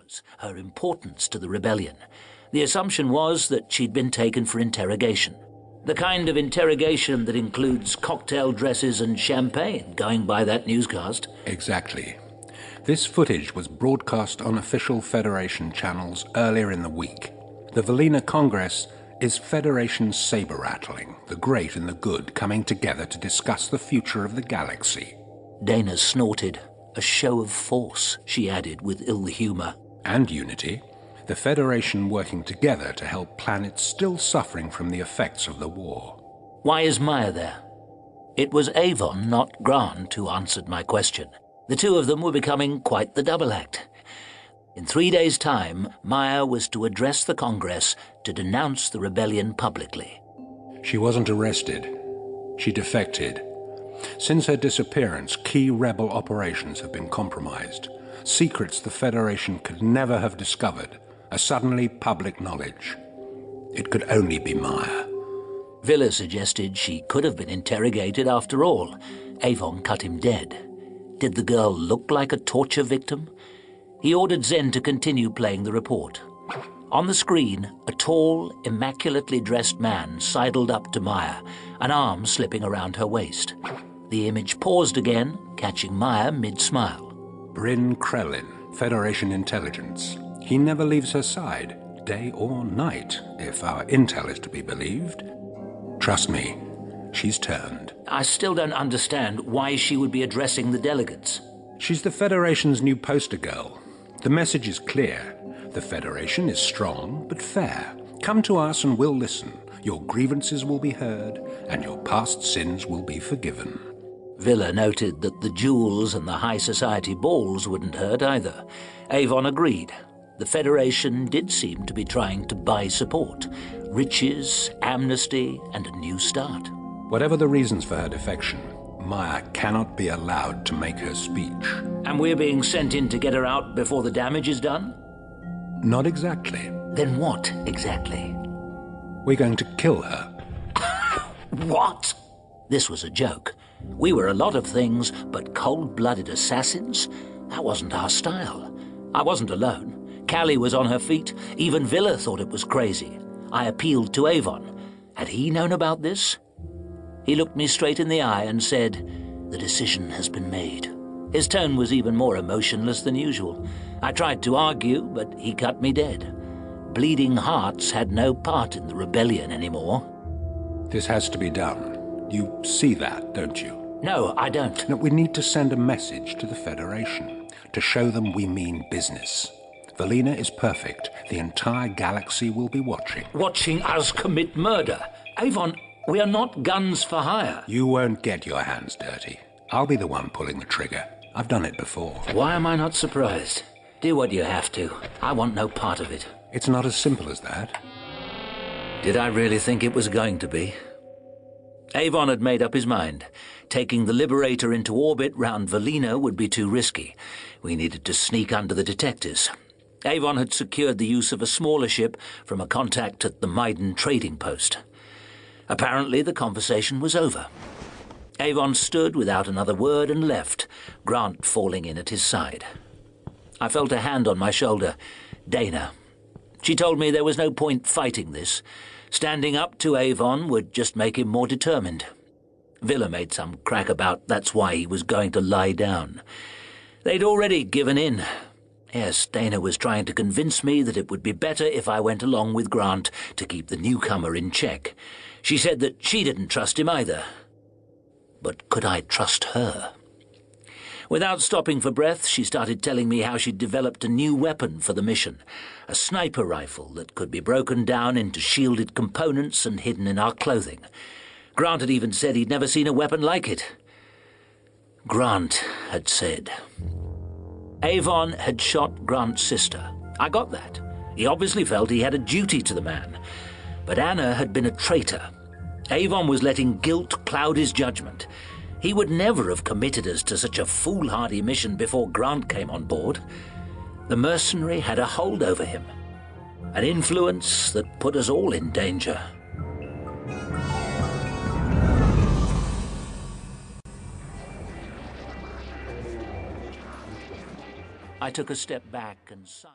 was, her importance to the rebellion. The assumption was that she'd been taken for interrogation. The kind of interrogation that includes cocktail dresses and champagne, going by that newscast. Exactly. This footage was broadcast on official Federation channels earlier in the week. The Vila Congress is Federation saber-rattling, the great and the good coming together to discuss the future of the galaxy. Dana snorted. A show of force, she added with ill humor. And unity. The Federation working together to help planets still suffering from the effects of the war. Why is Maya there? It was Avon, not Grant, who answered my question. The two of them were becoming quite the double act. In 3 days' time, Maya was to address the Congress to denounce the rebellion publicly. She wasn't arrested. She defected. Since her disappearance, key rebel operations have been compromised. Secrets the Federation could never have discovered are suddenly public knowledge. It could only be Maya. Vila suggested she could have been interrogated after all. Avon cut him dead. Did the girl look like a torture victim? He ordered Zen to continue playing the report. On the screen, a tall, immaculately dressed man sidled up to Maya, an arm slipping around her waist. The image paused again, catching Maya mid-smile. Bryn Krellin, Federation Intelligence. He never leaves her side, day or night, if our intel is to be believed. Trust me, she's turned. I still don't understand why she would be addressing the delegates. She's the Federation's new poster girl. The message is clear. The Federation is strong but fair. Come to us and we'll listen. Your grievances will be heard, and your past sins will be forgiven. Vila noted that the jewels and the high society balls wouldn't hurt either. Avon agreed. The Federation did seem to be trying to buy support. Riches, amnesty, and a new start. Whatever the reasons for her defection, Maya cannot be allowed to make her speech. And we're being sent in to get her out before the damage is done? Not exactly. Then what exactly? We're going to kill her. What? This was a joke. We were a lot of things, but cold-blooded assassins? That wasn't our style. I wasn't alone. Cally was on her feet. Even Vila thought it was crazy. I appealed to Avon. Had he known about this? He looked me straight in the eye and said, "The decision has been made." His tone was even more emotionless than usual. I tried to argue, but he cut me dead. Bleeding hearts had no part in the rebellion anymore. This has to be done. You see that, don't you? No, I don't. No, we need to send a message to the Federation, to show them we mean business. Valina is perfect. The entire galaxy will be watching. Watching us commit murder. Avon, we are not guns for hire. You won't get your hands dirty. I'll be the one pulling the trigger. I've done it before. Why am I not surprised? Do what you have to. I want no part of it. It's not as simple as that. Did I really think it was going to be? Avon had made up his mind. Taking the Liberator into orbit round Valina would be too risky. We needed to sneak under the detectors. Avon had secured the use of a smaller ship from a contact at the Maiden trading post. Apparently the conversation was over. Avon stood without another word and left, Grant falling in at his side. I felt a hand on my shoulder. Dana. She told me there was no point fighting this. Standing up to Avon would just make him more determined. Vila made some crack about that's why he was going to lie down. They'd already given in. Yes, Dana was trying to convince me that it would be better if I went along with Grant to keep the newcomer in check. She said that she didn't trust him either. But could I trust her? Without stopping for breath, she started telling me how she'd developed a new weapon for the mission, a sniper rifle that could be broken down into shielded components and hidden in our clothing. Grant had even said he'd never seen a weapon like it. Grant had said. Avon had shot Grant's sister. I got that. He obviously felt he had a duty to the man. But Anna had been a traitor. Avon was letting guilt cloud his judgment. He would never have committed us to such a foolhardy mission before Grant came on board. The mercenary had a hold over him, an influence that put us all in danger. I took a step back and sighed.